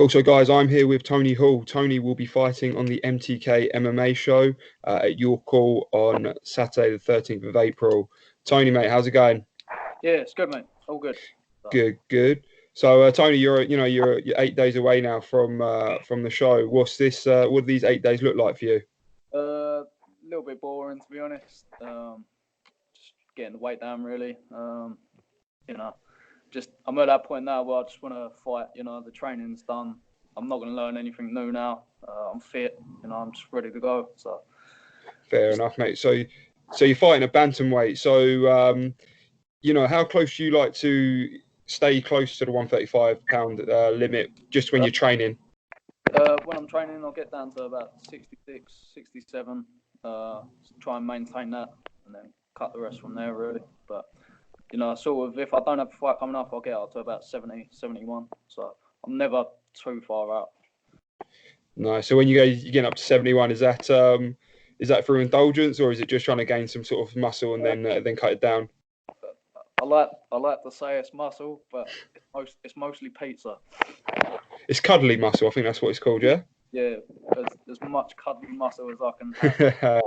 Also, guys, I'm here with Tony Hall. Tony will be fighting on the MTK MMA show at your call on Saturday, the 13th of April. Tony, mate, how's it going? Yeah, it's good, mate. All good. Good. So, Tony, you're 8 days away now from the show. What do these 8 days look like for you? A little bit boring, to be honest. Just getting the weight down, really. I'm at that point now where I just want to fight. The training's done. I'm not going to learn anything new now. I'm fit. I'm just ready to go. So fair enough, mate. So you're fighting a bantamweight. So how close do you like to stay close to the 135-pound limit just when you're training? When I'm training, I'll get down to about 66, 67. Try and maintain that, and then cut the rest from there, really. But sort of, if I don't have a fight coming up, I'll get up to about 70, 71. So I'm never too far out. Nice. So when you're getting up to 71, is that through indulgence, or is it just trying to gain some sort of muscle and then cut it down? I like to say it's muscle, but it's mostly pizza. It's cuddly muscle. I think that's what it's called, yeah? Yeah, as much cuddly muscle as I can have.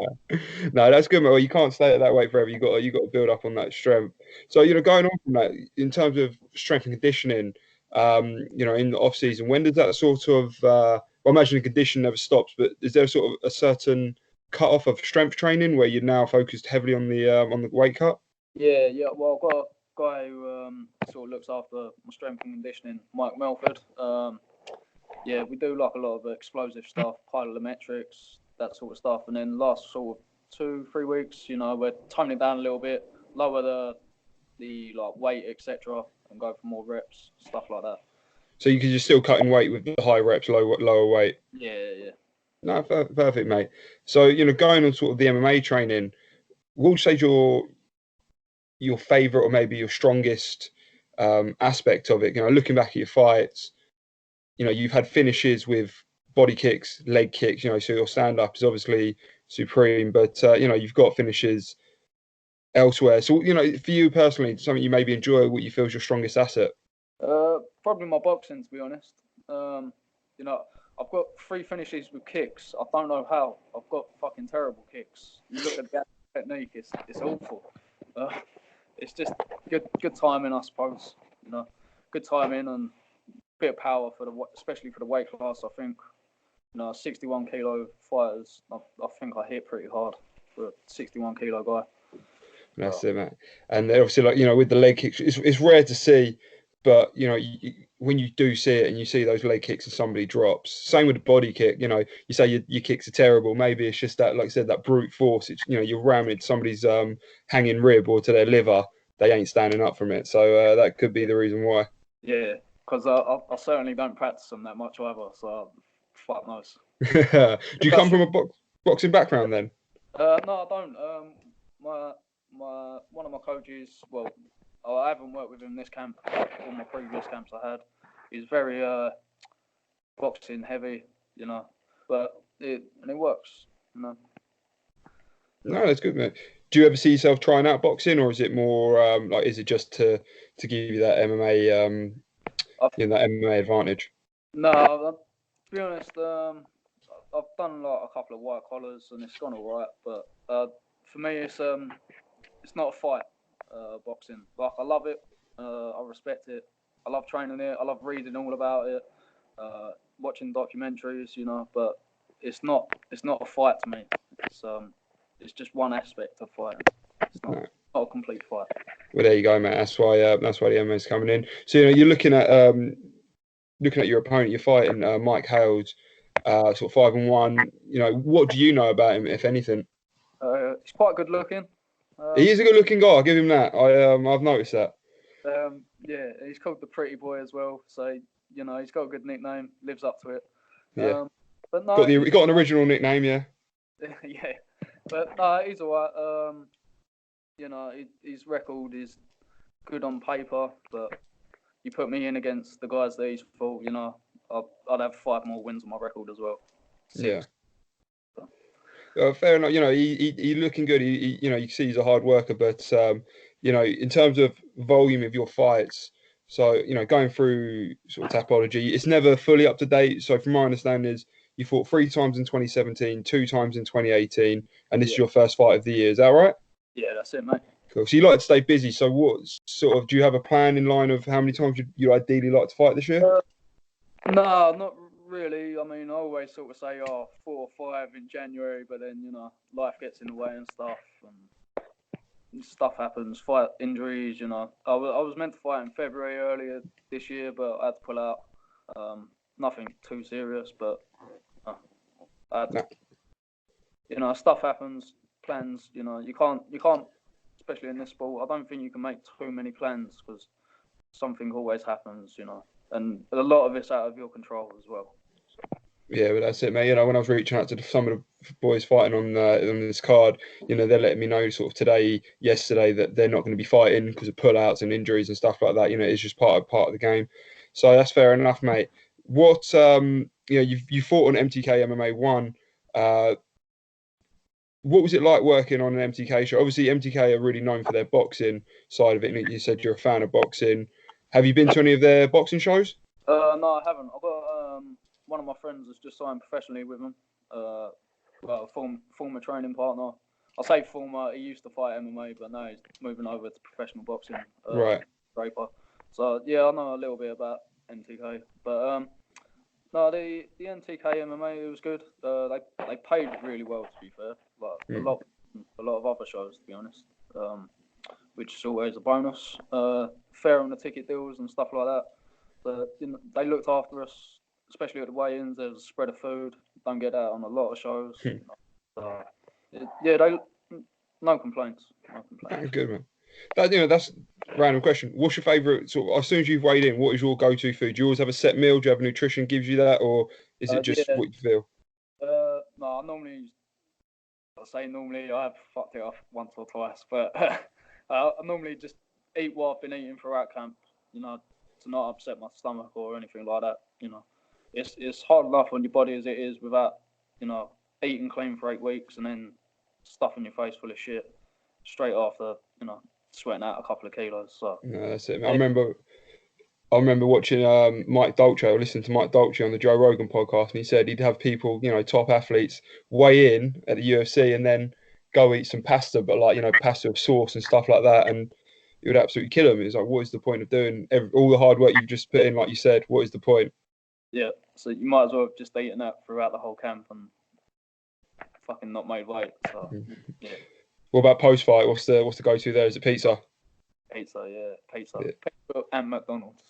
No, that's good, mate. Well, you can't stay at that weight forever. You got to build up on that strength. So, going on from that, in terms of strength and conditioning, in the off season, when does that sort of well, I imagine the condition never stops, but is there sort of a certain cut off of strength training where you're now focused heavily on the weight cut? Yeah. Well, I've got a guy who sort of looks after my strength and conditioning, Mike Melford. Yeah, we do like a lot of explosive stuff, plyometrics, that sort of stuff. And then last sort of 2-3 weeks, we're toning it down a little bit, lower the weight, etc., and go for more reps, stuff like that. So you're still cutting weight with the high reps, lower weight. Yeah. No, perfect, mate. So going on sort of the MMA training, what would you say your favorite or maybe your strongest aspect of it? Looking back at your fights, you've had finishes with body kicks, leg kicks, so your stand-up is obviously supreme, but, you've got finishes elsewhere. So, for you personally, something you maybe enjoy, what you feel is your strongest asset? Probably my boxing, to be honest. I've got 3 finishes with kicks. I don't know how. I've got fucking terrible kicks. You look at the technique, it's awful. It's just good timing, I suppose. Good timing and bit of power especially for the weight class. I think 61 kilo fighters. I think I hit pretty hard for a 61 kilo guy. That's it, man. And obviously, with the leg kicks, it's rare to see, but when you do see it and you see those leg kicks and somebody drops, same with the body kick. You say your kicks are terrible. Maybe it's just that, like I said, that brute force. It's you're ramming somebody's hanging rib or to their liver. They ain't standing up from it. So that could be the reason why. Yeah. Because I certainly don't practice them that much either, so fuck knows. Do you come from a boxing background then? No, I don't. One of my coaches, well, I haven't worked with him this camp, but all my previous camps I had, he's very boxing heavy, but it works, No, that's good, man. Do you ever see yourself trying out boxing, or is it more is it just to give you that MMA? That MMA advantage? No, to be honest, I've done a couple of white collars and it's gone all right. But for me, it's not a fight. Boxing, I love it. I respect it. I love training it. I love reading all about it. Watching documentaries, But it's not a fight to me. It's just one aspect of fighting. It's not a complete fight. Well, there you go, mate. That's why the MMA is coming in. So you're looking at your opponent. You're fighting Mike Hales, sort of 5-1. What do you know about him, if anything? He's quite good looking. He is a good looking guy. I'll give him that. I've noticed that. Yeah, he's called the Pretty Boy as well. So he's got a good nickname. Lives up to it. Yeah. But no, he got an original nickname, yeah. Yeah, but no, he's alright. His record is good on paper, but you put me in against the guys that he's fought, I'd have 5 more wins on my record as well. 6. Yeah. Fair enough. He's looking good. You can see he's a hard worker, but in terms of volume of your fights, So, you know, going through sort of Tapology, it's never fully up to date. So from my understanding is you fought 3 times in 2017, 2 times in 2018, and this is your first fight of the year. Is that right? Yeah, that's it, mate. Cool. So you like to stay busy. So what sort of, do you have a plan in line of how many times you ideally like to fight this year? No, not really. I mean, I always sort of say, 4 or 5 in January, but then, you know, life gets in the way and stuff. And stuff happens, fight injuries, you know. I was meant to fight in February earlier this year, but I had to pull out. Nothing too serious, but I had to, you know, stuff happens, plans, you know, you can't, especially in this sport, I don't think you can make too many plans because something always happens, you know, and a lot of it's out of your control as well. Yeah, but that's it, mate. You know, when I was reaching out to some of the boys fighting on this card, you know, they're letting me know sort of yesterday, that they're not going to be fighting because of pullouts and injuries and stuff like that. You know, it's just part of the game. So that's fair enough, mate. What you know, you fought on MTK MMA 1. What was it like working on an MTK show? Obviously, MTK are really known for their boxing side of it. And you said you're a fan of boxing. Have you been to any of their boxing shows? No, I haven't. I've got one of my friends has just signed professionally with them. Well, a former training partner. I say former. He used to fight MMA, but now he's moving over to professional boxing. Right. Draper. So yeah, I know a little bit about MTK, but no, the MTK MMA, it was good. They paid really well, to be fair. Like a lot of other shows, to be honest. Which is always a bonus. Fair on the ticket deals and stuff like that. But you know, they looked after us, especially at the weigh-ins. There was a spread of food. Don't get that on a lot of shows. Yeah, no complaints. No complaints. Good, man. That's a random question. What's your favourite sort of, as soon as you've weighed in, what is your go-to food? Do you always have a set meal? Do you have a nutrition gives you that, or is it just what you feel? No, normally I have fucked it off once or twice, but I normally just eat what I've been eating throughout camp, you know, to not upset my stomach or anything like that. You know, it's hard enough on your body as it is without, you know, eating clean for 8 weeks and then stuffing your face full of shit straight after, you know, sweating out a couple of kilos. So No, that's it. I remember watching Mike Dolce, or listening to Mike Dolce on the Joe Rogan podcast, and he said he'd have people, you know, top athletes weigh in at the UFC and then go eat some pasta, but like, you know, pasta with sauce and stuff like that, and it would absolutely kill them. It's like, what is the point of doing all the hard work you've just put in? Like you said, what is the point? Yeah, so you might as well have just eaten that throughout the whole camp and fucking not made weight. So yeah. What about post fight? What's the go to there? Is it pizza? Pizza, yeah, pizza and McDonald's.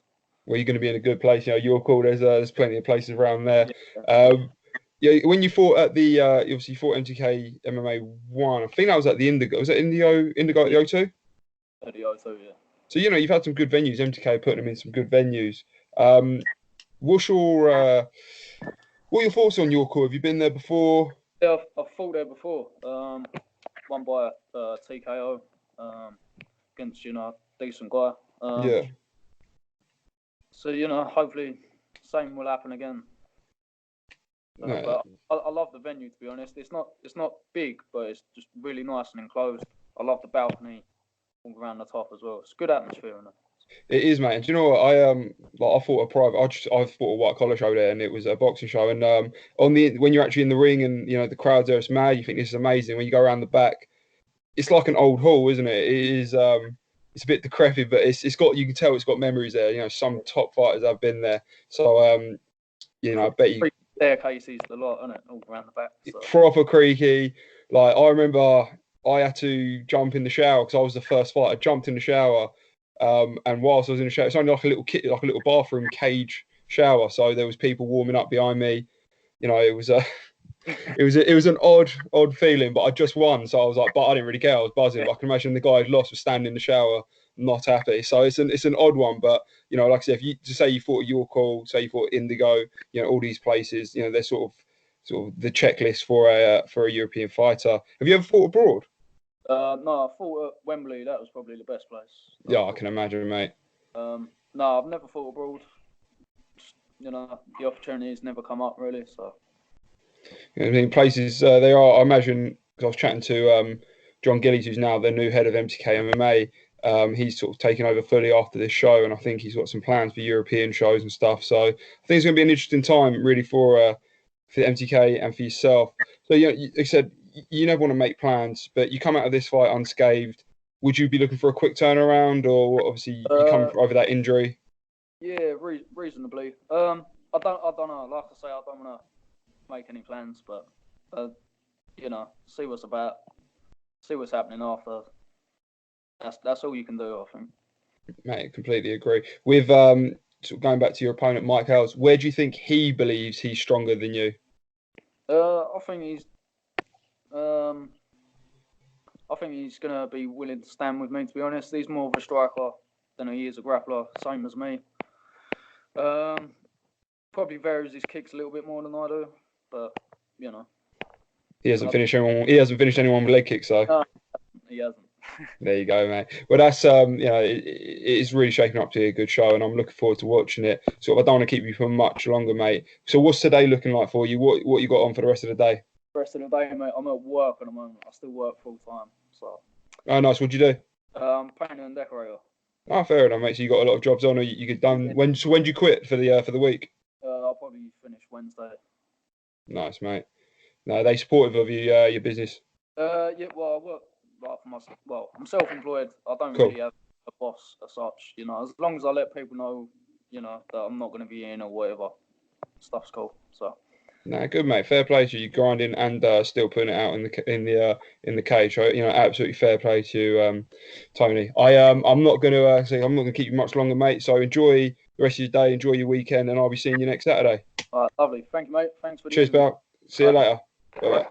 Well, you're going to be in a good place. You know, you're cool. There's plenty of places around there. Yeah, when you fought at the obviously you fought MTK MMA 1. I think that was at the Indigo. Was it Indigo at the O2? At the O2, yeah. So you know you've had some good venues. MTK putting them in some good venues. What's your what are your thoughts on your call? Have you been there before? Yeah, I've fought there before. Won by TKO against, you know, a decent guy. Yeah. So, you know, hopefully same will happen again. But I love the venue, to be honest. It's not big, but it's just really nice and enclosed. I love the balcony all around the top as well. It's a good atmosphere in it. It is, mate. And do you know what? I fought a private. I fought a white collar show there, and it was a boxing show. And when you're actually in the ring, and you know the crowd's there, it's mad. You think this is amazing. When you go around the back, it's like an old hall, isn't it? It is. It's a bit decrepit, but it's got. You can tell it's got memories there. You know, some top fighters have been there. So you know, I bet you. Staircases, a lot, isn't it? All around the back. So. Proper creaky. Like I remember, I had to jump in the shower because I was the first fight. I jumped in the shower. And whilst I was in the shower, it's only like a little bathroom cage shower. So there was people warming up behind me. You know, it was it was an odd feeling. But I just won, so I was like, but I didn't really care. I was buzzing. But I can imagine the guy who lost was standing in the shower, not happy. So it's an odd one. But you know, like I said, if you just say you fought York Hall, say you fought Indigo, you know, all these places, you know, they're sort of the checklist for a European fighter. Have you ever fought abroad? No, I fought at Wembley. That was probably the best place. Yeah, I can imagine, mate. No, I've never fought abroad. You know, the opportunities never come up really. So, I mean, places they are. I imagine because I was chatting to John Gillies, who's now the new head of MTK MMA. He's sort of taken over fully after this show, and I think he's got some plans for European shows and stuff. So I think it's going to be an interesting time, really, for the MTK and for yourself. So like I said, you never want to make plans, but you come out of this fight unscathed. Would you be looking for a quick turnaround, or obviously you come over that injury? Yeah, reasonably. I don't know. Like I say, I don't want to make any plans, but see what's about, see what's happening after. That's all you can do, I think. Mate, completely agree. With sort of going back to your opponent, Mike Hales, where do you think he believes he's stronger than you? I think he's gonna be willing to stand with me. To be honest, he's more of a striker than he is a grappler, same as me. Probably varies his kicks a little bit more than I do, but he hasn't finished anyone. He hasn't finished anyone with leg kicks, though. No, he hasn't. There you go, mate. Well, that's it is really shaping up to be a good show, and I'm looking forward to watching it. So I don't want to keep you for much longer, mate. So what's today looking like for you? What you got on for the rest of the day? The rest of the day, mate. I'm at work at the moment. I still work full time. So. Oh, nice. What'd you do? Painter and decorator. Oh, fair enough, mate. So you got a lot of jobs on, or you get done. Yeah. When do you quit for the week? I'll probably finish Wednesday. Nice, mate. No, are they supportive of you, your business? Yeah. Well, I work like for myself. Well, I'm self-employed. I don't Cool. really have a boss as such. As long as I let people know, that I'm not going to be in or whatever, stuff's cool. So. No, good, mate. Fair play to you. Grinding and still putting it out in the cage. So, absolutely fair play to you, Tony. I'm not going to say I'm not going to keep you much longer, mate. So enjoy the rest of your day, enjoy your weekend, and I'll be seeing you next Saturday. All right, lovely. Thank you, mate. Thanks for. Cheers, pal. See you later. Bye.